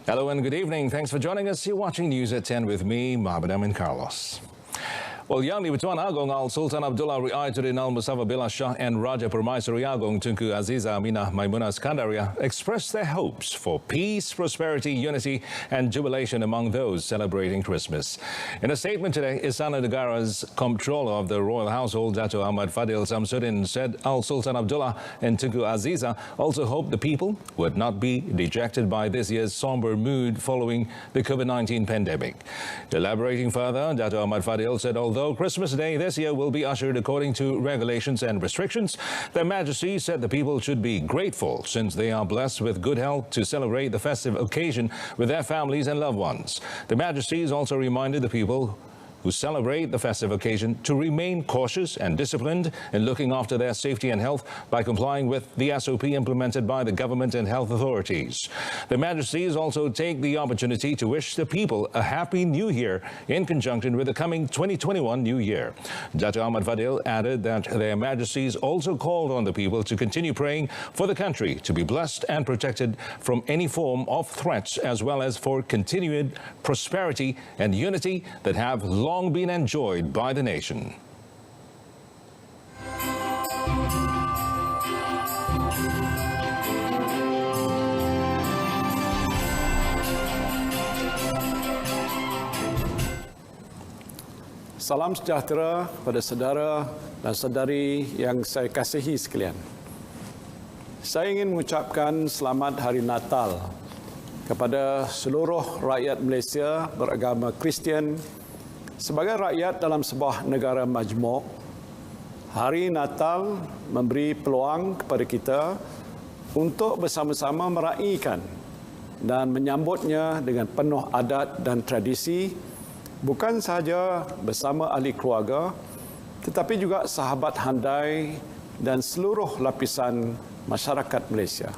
Hello and good evening. Thanks for joining us. You're watching News at 10 with me, Mohammed Amin Carlos. Well, Yang di-Pertuan Agong Al-Sultan Abdullah Ri'ayatuddin Al-Mustafa Billah Shah and Raja Permaisuri Agong Tunku Aziza Aminah Maimunah Skandaria expressed their hopes for peace, prosperity, unity and jubilation among those celebrating Christmas. In a statement today, Istana Negara's Comptroller of the Royal Household, Dato' Ahmad Fadil Samsudin, said Al-Sultan Abdullah and Tunku Aziza also hoped the people would not be dejected by this year's somber mood following the COVID-19 pandemic. Elaborating further, Dato' Ahmad Fadil said although Christmas Day this year will be ushered according to regulations and restrictions, Their Majesty said the people should be grateful since they are blessed with good health to celebrate the festive occasion with their families and loved ones. Their Majesties also reminded the people who celebrate the festive occasion to remain cautious and disciplined in looking after their safety and health by complying with the SOP implemented by the government and health authorities. The Majesties also take the opportunity to wish the people a happy new year in conjunction with the coming 2021 new year. Dato' Ahmad Fadil added that Their Majesties also called on the people to continue praying for the country to be blessed and protected from any form of threats, as well as for continued prosperity and unity that have long been enjoyed by the nation. Salam sejahtera pada saudara dan saudari yang saya kasihi sekalian. Saya ingin mengucapkan selamat Hari Natal kepada seluruh rakyat Malaysia beragama Kristian. Sebagai rakyat dalam sebuah negara majmuk, Hari Natal memberi peluang kepada kita untuk bersama-sama meraihkan dan menyambutnya dengan penuh adat dan tradisi, bukan sahaja bersama ahli keluarga, tetapi juga sahabat handai dan seluruh lapisan masyarakat Malaysia.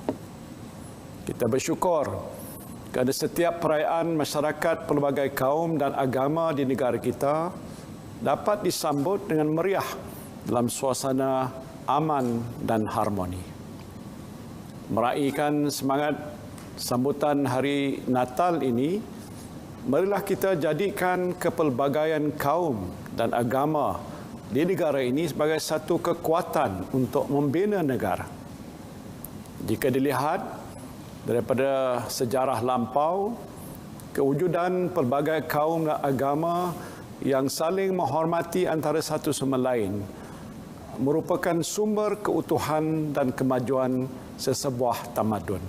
Kita bersyukur kerana setiap perayaan masyarakat pelbagai kaum dan agama di negara kita dapat disambut dengan meriah dalam suasana aman dan harmoni. Meraihkan semangat sambutan Hari Natal ini, marilah kita jadikan kepelbagaian kaum dan agama di negara ini sebagai satu kekuatan untuk membina negara. Jika dilihat daripada sejarah lampau, kewujudan pelbagai kaum dan agama yang saling menghormati antara satu sama lain merupakan sumber keutuhan dan kemajuan sesebuah tamadun.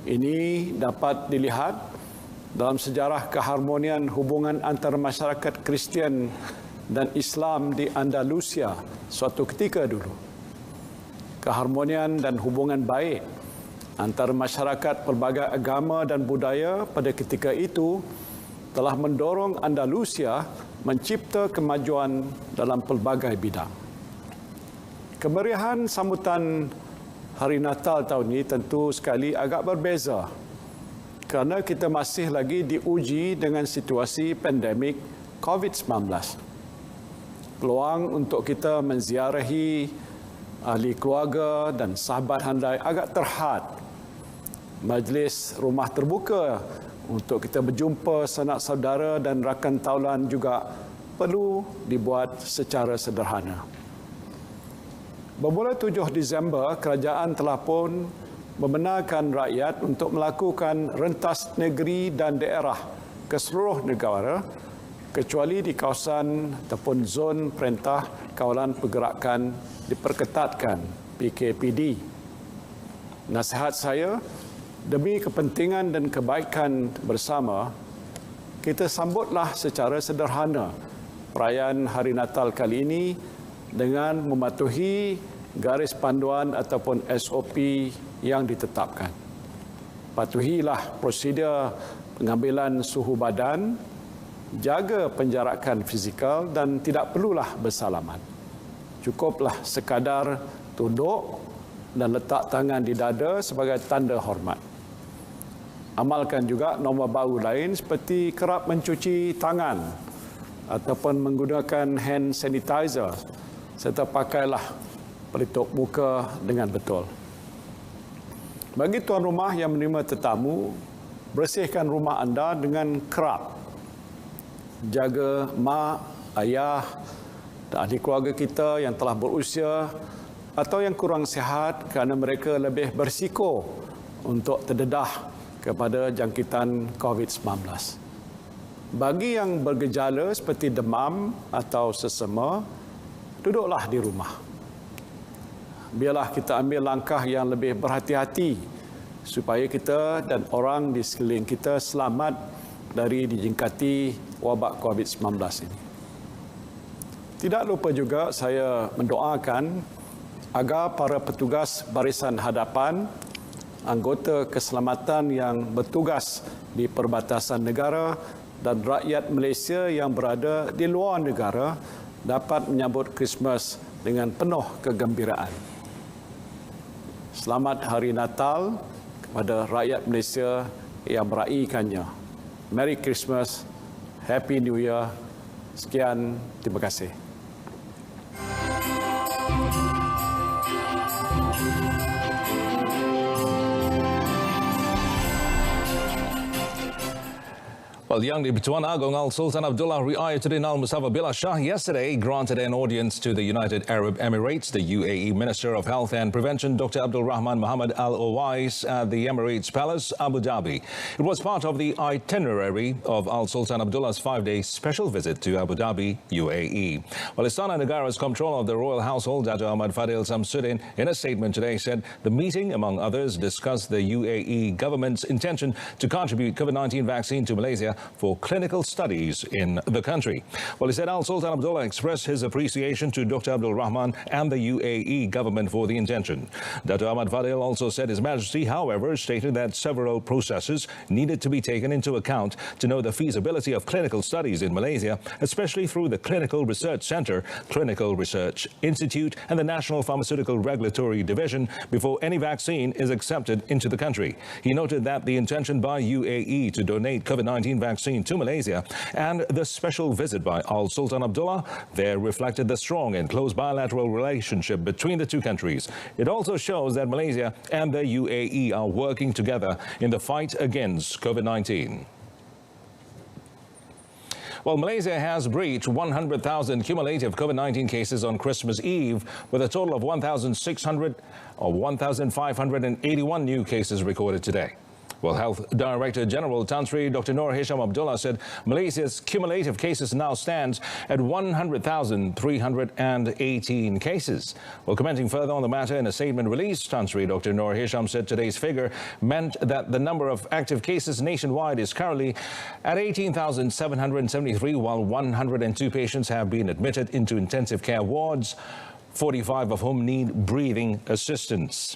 Ini dapat dilihat dalam sejarah keharmonian hubungan antara masyarakat Kristian dan Islam di Andalusia suatu ketika dulu. Keharmonian dan hubungan baik antara masyarakat pelbagai agama dan budaya pada ketika itu telah mendorong Andalusia mencipta kemajuan dalam pelbagai bidang. Kemeriahan sambutan Hari Natal tahun ini tentu sekali agak berbeza kerana kita masih lagi diuji dengan situasi pandemik COVID-19. Peluang untuk kita menziarahi ahli keluarga dan sahabat handai agak terhad. Majlis rumah terbuka untuk kita berjumpa sanak saudara dan rakan taulan juga perlu dibuat secara sederhana. Bermula 7 Disember, kerajaan telah pun membenarkan rakyat untuk melakukan rentas negeri dan daerah ke seluruh negara kecuali di kawasan ataupun zon perintah kawalan pergerakan diperketatkan PKPD. Nasihat saya, demi kepentingan dan kebaikan bersama, kita sambutlah secara sederhana perayaan Hari Natal kali ini dengan mematuhi garis panduan ataupun SOP yang ditetapkan. Patuhilah prosedur pengambilan suhu badan, jaga penjarakan fizikal dan tidak perlulah bersalaman. Cukuplah sekadar tunduk dan letak tangan di dada sebagai tanda hormat. Amalkan juga norma baru lain seperti kerap mencuci tangan ataupun menggunakan hand sanitizer serta pakailah pelitup muka dengan betul. Bagi tuan rumah yang menerima tetamu, bersihkan rumah anda dengan kerap. Jaga mak, ayah dan ahli keluarga kita yang telah berusia atau yang kurang sihat kerana mereka lebih berisiko untuk terdedah kepada jangkitan COVID-19. Bagi yang bergejala seperti demam atau sesama, duduklah di rumah. Biarlah kita ambil langkah yang lebih berhati-hati supaya kita dan orang di sekeliling kita selamat dari dijangkiti wabak COVID-19 ini. Tidak lupa juga saya mendoakan agar para petugas barisan hadapan, anggota keselamatan yang bertugas di perbatasan negara dan rakyat Malaysia yang berada di luar negara dapat menyambut Krismas dengan penuh kegembiraan. Selamat Hari Natal kepada rakyat Malaysia yang meraihkannya. Merry Christmas, Happy New Year. Sekian, terima kasih. Well, Yang di-Pertuan Agong Al-Sultan Abdullah Riayatuddin Al-Mustafa Billah Shah yesterday granted an audience to the United Arab Emirates. The UAE Minister of Health and Prevention, Dr. Abdul Rahman Muhammad Al-Owais, at the Emirates Palace, Abu Dhabi. It was part of the itinerary of Al-Sultan Abdullah's 5-day special visit to Abu Dhabi, UAE. Well, Istana Negara's Comptroller of the Royal Household, Dato' Ahmad Fadil Samsudin, in a statement today said the meeting, among others, discussed the UAE government's intention to contribute COVID-19 vaccine to Malaysia for clinical studies in the country. Well, he said Al-Sultan Abdullah expressed his appreciation to Dr. Abdul Rahman and the UAE government for the intention. Dato' Ahmad Fadil also said His Majesty, however, stated that several processes needed to be taken into account to know the feasibility of clinical studies in Malaysia, especially through the Clinical Research Centre, Clinical Research Institute and the National Pharmaceutical Regulatory Division before any vaccine is accepted into the country. He noted that the intention by UAE to donate COVID-19 vaccine to Malaysia and the special visit by Al-Sultan Abdullah there reflected the strong and close bilateral relationship between the two countries. It also shows that Malaysia and the UAE are working together in the fight against COVID-19. Well, Malaysia has breached 100,000 cumulative COVID-19 cases on Christmas Eve, with a total of 1,581 new cases recorded today. Well, Health Director General Tan Sri Dr. Noor Hisham Abdullah said Malaysia's cumulative cases now stands at 100,318 cases. Well, commenting further on the matter in a statement released, Tan Sri Dr. Noor Hisham said today's figure meant that the number of active cases nationwide is currently at 18,773, while 102 patients have been admitted into intensive care wards, 45 of whom need breathing assistance.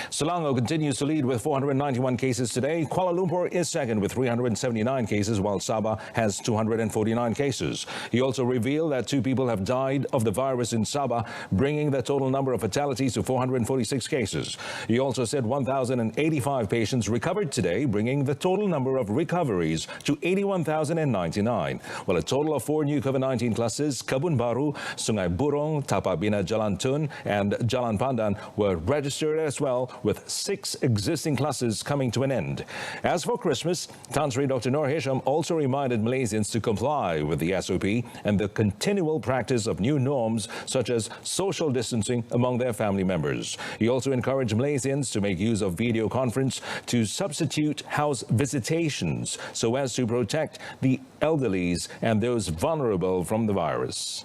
Selangor continues to lead with 491 cases today. Kuala Lumpur is second with 379 cases, while Sabah has 249 cases. He also revealed that 2 people have died of the virus in Sabah, bringing the total number of fatalities to 446 cases. He also said 1,085 patients recovered today, bringing the total number of recoveries to 81,099. Well, a total of 4 new COVID-19 clusters, Kebun Baru, Sungai Burong, Tapak Bina Jalan Tun and Jalan Pandan, were registered as well, with 6 existing clusters coming to an end. As for Christmas, Tan Sri Dr. Noor Hisham also reminded Malaysians to comply with the SOP and the continual practice of new norms such as social distancing among their family members. He also encouraged Malaysians to make use of video conference to substitute house visitations so as to protect the elderly and those vulnerable from the virus.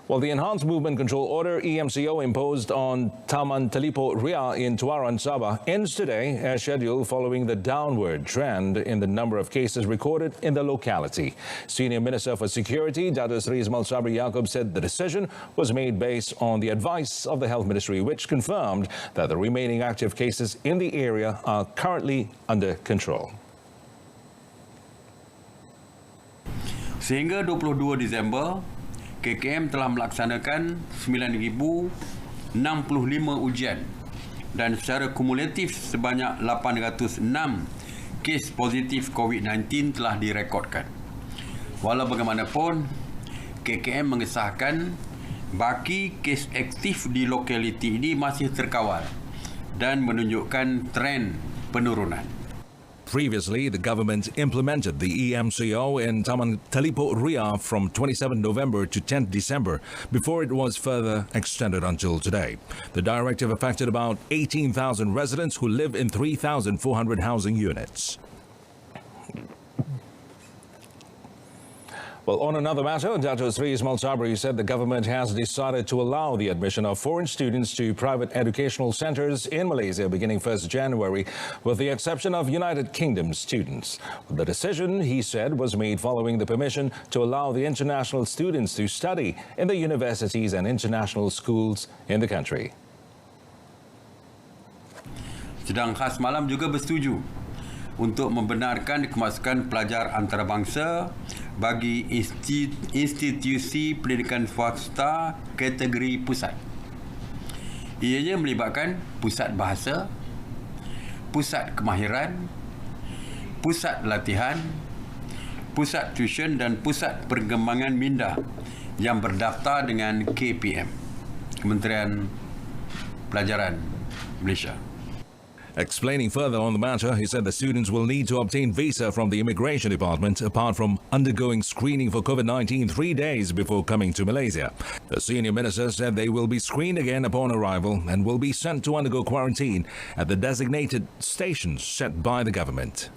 Well, the Enhanced Movement Control Order, EMCO, imposed on Taman Telipo Ria in Tuaran, Sabah, ends today as scheduled, following the downward trend in the number of cases recorded in the locality. Senior Minister for Security, Dato' Sri Ismail Sabri Yaakob, said the decision was made based on the advice of the Health Ministry, which confirmed that the remaining active cases in the area are currently under control. Sehingga 22 Disember, KKM telah melaksanakan 9,065 ujian dan secara kumulatif sebanyak 806 kes positif COVID-19 telah direkodkan. Walau bagaimanapun, KKM mengesahkan baki kes aktif di lokaliti ini masih terkawal dan menunjukkan tren penurunan. Previously, the government implemented the EMCO in Taman Talipo Ria from 27 November to 10 December before it was further extended until today. The directive affected about 18,000 residents who live in 3,400 housing units. Well, on another matter, Dato Sri Ismail Sabri said the government has decided to allow the admission of foreign students to private educational centres in Malaysia beginning 1st January, with the exception of United Kingdom students. The decision, he said, was made following the permission to allow the international students to study in the universities and international schools in the country. Sidang khas malam juga bersetuju untuk membenarkan kemasukan pelajar antarabangsa bagi institusi pendidikan swasta kategori pusat. Ianya melibatkan pusat bahasa, pusat kemahiran, pusat latihan, pusat tuition dan pusat perkembangan minda yang berdaftar dengan KPM, Kementerian Pelajaran Malaysia. Explaining further on the matter, he said the students will need to obtain visa from the Immigration Department apart from undergoing screening for COVID-19 3 days before coming to Malaysia. The senior minister said they will be screened again upon arrival and will be sent to undergo quarantine at the designated stations set by the government.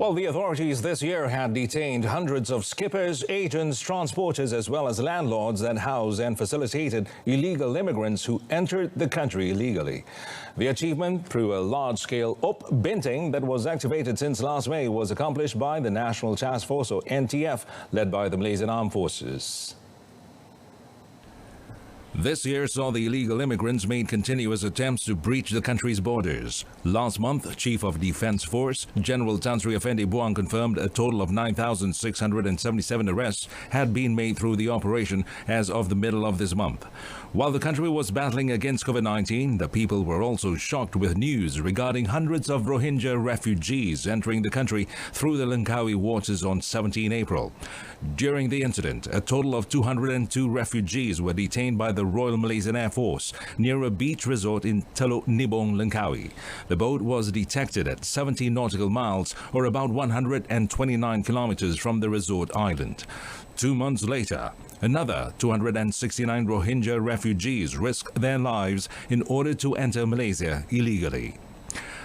Well, the authorities this year had detained hundreds of skippers, agents, transporters, as well as landlords that housed and facilitated illegal immigrants who entered the country illegally. The achievement through a large-scale upbinting that was activated since last May was accomplished by the National Task Force, or NTF, led by the Malaysian Armed Forces. This year saw the illegal immigrants made continuous attempts to breach the country's borders. Last month, Chief of Defence Force General Tan Sri Effendi Buang confirmed a total of 9,677 arrests had been made through the operation as of the middle of this month. While the country was battling against COVID-19, the people were also shocked with news regarding hundreds of Rohingya refugees entering the country through the Langkawi waters on 17 April. During the incident, a total of 202 refugees were detained by the Royal Malaysian Air Force near a beach resort in Teluk Nibong, Langkawi. The boat was detected at 70 nautical miles, or about 129 kilometers from the resort island. 2 months later, another 269 Rohingya refugees risked their lives in order to enter Malaysia illegally.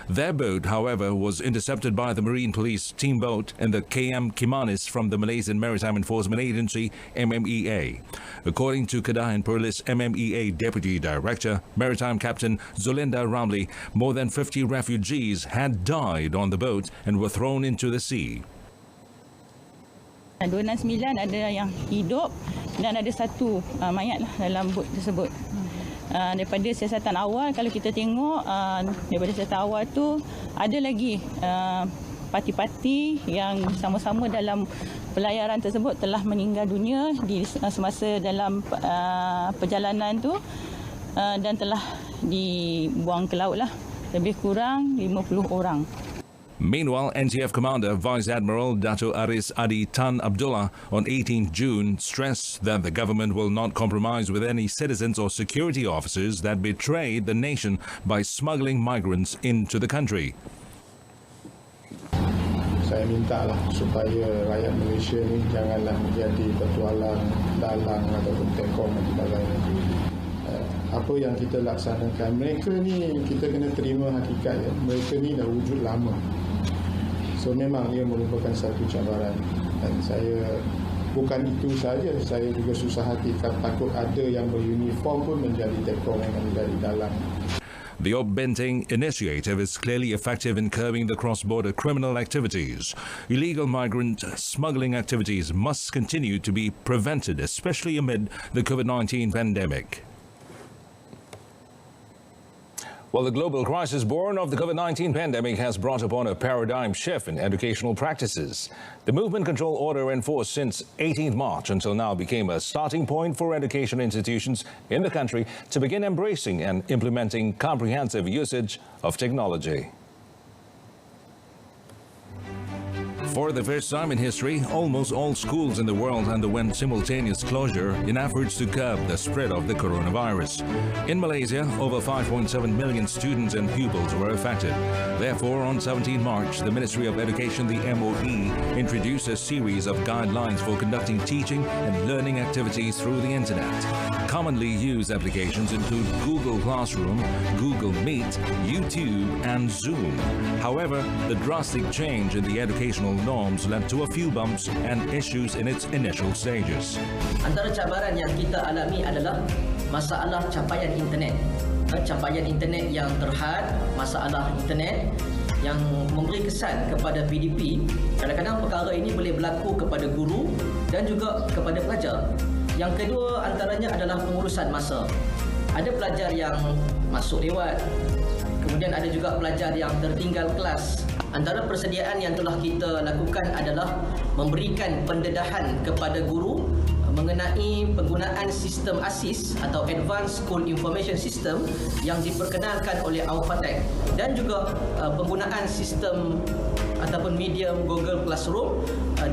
Their boat, however, was intercepted by the Marine Police team boat and the KM Kimanis from the Malaysian Maritime Enforcement Agency, MMEA. According to Kedah and Perlis MMEA Deputy Director, Maritime Captain Zolinda Ramli, more than 50 refugees had died on the boat and were thrown into the sea. 269 ada yang hidup dan ada satu mayat lah dalam bot tersebut. Daripada siasatan awal, kalau kita tengok daripada siasatan awal tu ada lagi parti-parti yang sama-sama dalam pelayaran tersebut telah meninggal dunia di semasa dalam perjalanan tu dan telah dibuang ke laut lah, lebih kurang 50 orang. Meanwhile, NTF Commander Vice Admiral Dato Aris Adi Tan Abdullah on 18 June stressed that the government will not compromise with any citizens or security officers that betrayed the nation by smuggling migrants into the country. Saya mintalah supaya rakyat Malaysia ni janganlah menjadi petualang, dalang ataupun tekong dan sebagainya. Apa yang kita laksanakan, mereka ni kita kena terima hakikat ya. Mereka ni dah wujud lama. So memang ia merupakan satu cabaran dan saya bukan itu saja, saya juga susah hati takut ada yang beruniform pun menjadi tekong yang menjadi dalang. The upbinting initiative is clearly effective in curbing the cross-border criminal activities. Illegal migrant smuggling activities must continue to be prevented, especially amid the COVID-19 pandemic. Well, the global crisis born of the COVID-19 pandemic has brought upon a paradigm shift in educational practices. The movement control order in force since 18th March until now became a starting point for education institutions in the country to begin embracing and implementing comprehensive usage of technology. For the first time in history, almost all schools in the world underwent simultaneous closure in efforts to curb the spread of the coronavirus. In Malaysia, over 5.7 million students and pupils were affected. Therefore, on 17 March, the Ministry of Education, the MOE, introduced a series of guidelines for conducting teaching and learning activities through the internet. Commonly used applications include Google Classroom, Google Meet, YouTube, and Zoom. However, the drastic change in the educational norms led to a few bumps and issues in its initial stages. Antara cabaran yang kita alami adalah masalah capaian internet. Capaian internet yang terhad, masalah internet yang memberi kesan kepada PDP. Kadang-kadang perkara ini boleh berlaku kepada guru dan juga kepada pelajar. Yang kedua antaranya adalah pengurusan masa. Ada pelajar yang masuk lewat, kemudian ada juga pelajar yang tertinggal kelas. Antara persediaan yang telah kita lakukan adalah memberikan pendedahan kepada guru mengenai penggunaan sistem ASIS atau Advanced School Information System yang diperkenalkan oleh Aupatek dan juga penggunaan sistem ataupun medium Google Classroom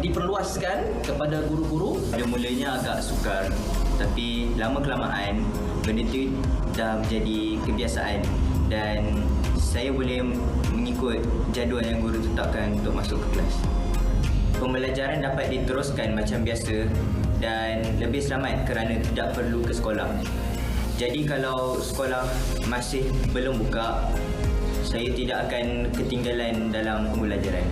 diperluaskan kepada guru-guru. Pada mulanya agak sukar, tapi lama-kelamaan benda itu dah menjadi kebiasaan dan saya boleh mengikut jadual yang guru tetapkan untuk masuk ke kelas. Pembelajaran dapat diteruskan macam biasa dan lebih selamat kerana tidak perlu ke sekolah. Jadi kalau sekolah masih belum buka, saya tidak akan ketinggalan dalam pembelajaran.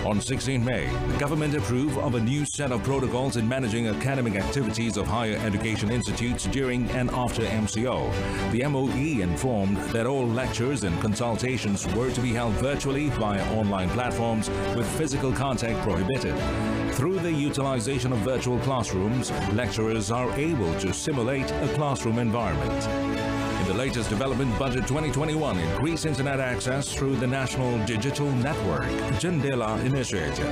On 16 May, the government approved of a new set of protocols in managing academic activities of higher education institutes during and after MCO. The MOE informed that all lectures and consultations were to be held virtually via online platforms with physical contact prohibited. Through the utilization of virtual classrooms, lecturers are able to simulate a classroom environment. In the latest development, Budget 2021 increased internet access through the National Digital Network, Jendela Initiative.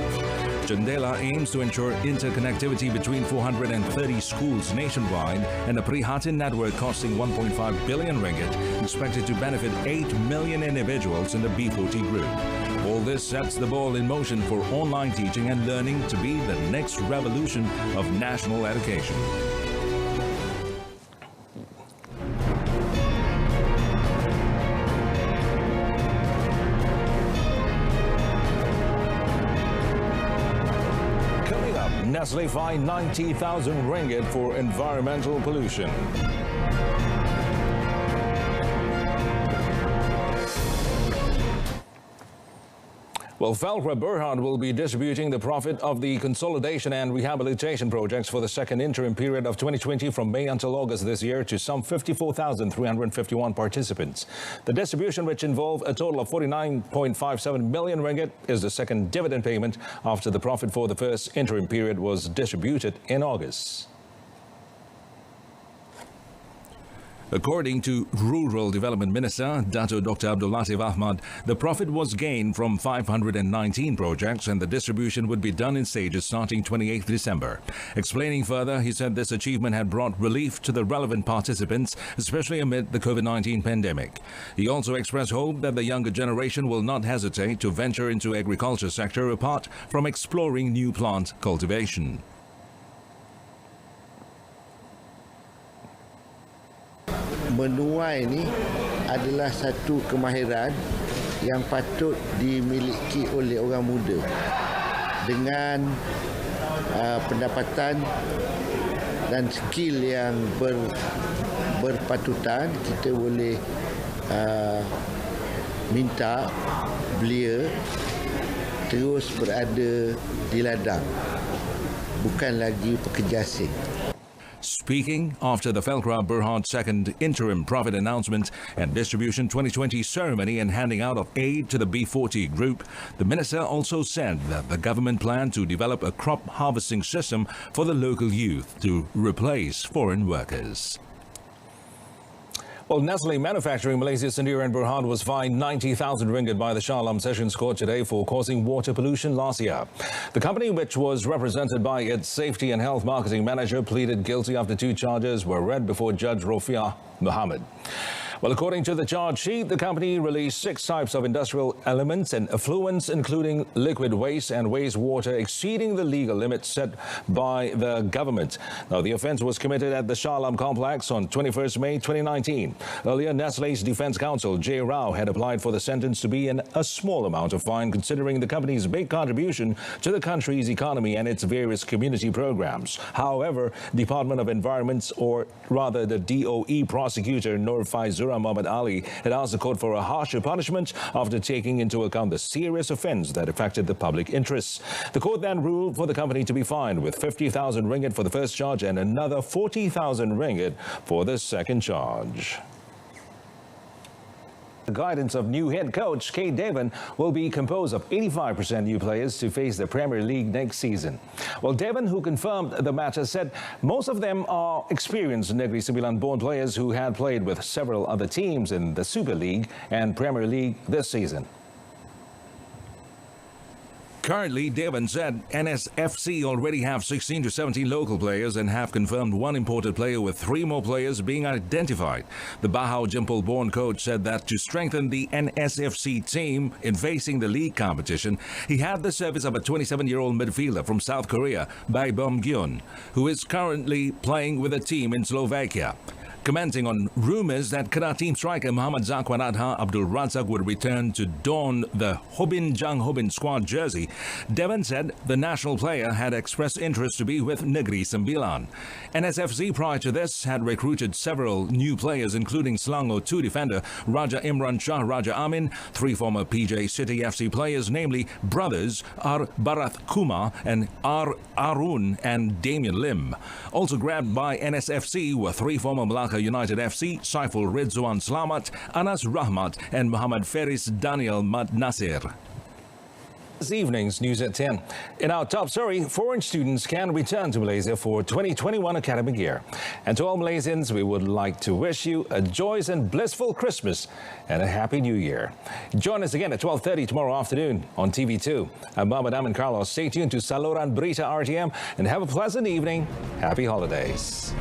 Jendela aims to ensure interconnectivity between 430 schools nationwide and a Prihatin network costing 1.5 billion ringgit, expected to benefit 8 million individuals in the B40 group. All this sets the ball in motion for online teaching and learning to be the next revolution of national education. Nestle fined 90,000 ringgit for environmental pollution. Well, Felcra Berhad will be distributing the profit of the consolidation and rehabilitation projects for the second interim period of 2020 from May until August this year to some 54,351 participants. The distribution, which involved a total of 49.57 million ringgit, is the second dividend payment after the profit for the first interim period was distributed in August. According to Rural Development Minister Dato Dr. Abdul Latif Ahmad, the profit was gained from 519 projects and the distribution would be done in stages starting 28th December. Explaining further, he said this achievement had brought relief to the relevant participants, especially amid the COVID-19 pandemic. He also expressed hope that the younger generation will not hesitate to venture into agriculture sector apart from exploring new plant cultivation. Menuai ini adalah satu kemahiran yang patut dimiliki oleh orang muda. Dengan pendapatan dan skill yang berpatutan, kita boleh minta belia terus berada di ladang, bukan lagi pekerja asing. Speaking after the Felcra Berhad second interim profit announcement and distribution 2020 ceremony and handing out of aid to the B40 group, the minister also said that the government planned to develop a crop harvesting system for the local youth to replace foreign workers. Well, Nestle Manufacturing Malaysia's Sendirian Berhad was fined 90,000 ringgit by the Shah Alam Sessions Court today for causing water pollution last year. The company, which was represented by its safety and health marketing manager, pleaded guilty after 2 charges were read before Judge Rofiah Muhammad. Well, according to the charge sheet, the company released 6 types of industrial elements and effluents, including liquid waste and wastewater, exceeding the legal limits set by the government. Now, the offence was committed at the Shah Alam complex on 21st May 2019. Earlier, Nestle's defence counsel, J. Rao, had applied for the sentence to be in a small amount of fine, considering the company's big contribution to the country's economy and its various community programs. However, Department of Environment, or rather the DOE prosecutor, Nur Faizura Muhammad Ali, had asked the court for a harsher punishment after taking into account the serious offence that affected the public interests. The court then ruled for the company to be fined with 50,000 ringgit for the first charge and another 40,000 ringgit for the second charge. The guidance of new head coach Kate Devon will be composed of 85% new players to face the Premier League next season. Well, Devon, who confirmed the matter, said most of them are experienced Negeri Sembilan-born players who had played with several other teams in the Super League and Premier League this season. Currently, Devon said NSFC already have 16 to 17 local players and have confirmed 1 imported player, with 3 more players being identified. The Bahau Jempol-born coach said that to strengthen the NSFC team in facing the league competition, he had the service of a 27-year-old midfielder from South Korea, Bae Bom-gyun, who is currently playing with a team in Slovakia. Commenting on rumours that Kerana team striker Muhammad Zakwan Adha Abdul Razak would return to don the Hobin Jang Hobin squad jersey, Devon said the national player had expressed interest to be with Negeri Sembilan. NSFC prior to this had recruited several new players, including Selangor 2 defender Raja Imran Shah Raja Amin, 3 former PJ City FC players, namely brothers R. Barath Kumar and R. Arun and Damien Lim. Also grabbed by NSFC were 3 former Melaka United FC, Saiful Ridzuan Slamat, Anas Rahmat and Muhammad Feris Daniel Mad Nasir. This evening's News at 10. In our top story, foreign students can return to Malaysia for 2021 academic year. And to all Malaysians, we would like to wish you a joyous and blissful Christmas and a Happy New Year. Join us again at 12:30 tomorrow afternoon on TV2. I'm Mohammed Amin Carlos. Stay tuned to Saluran Berita RTM and have a pleasant evening. Happy holidays.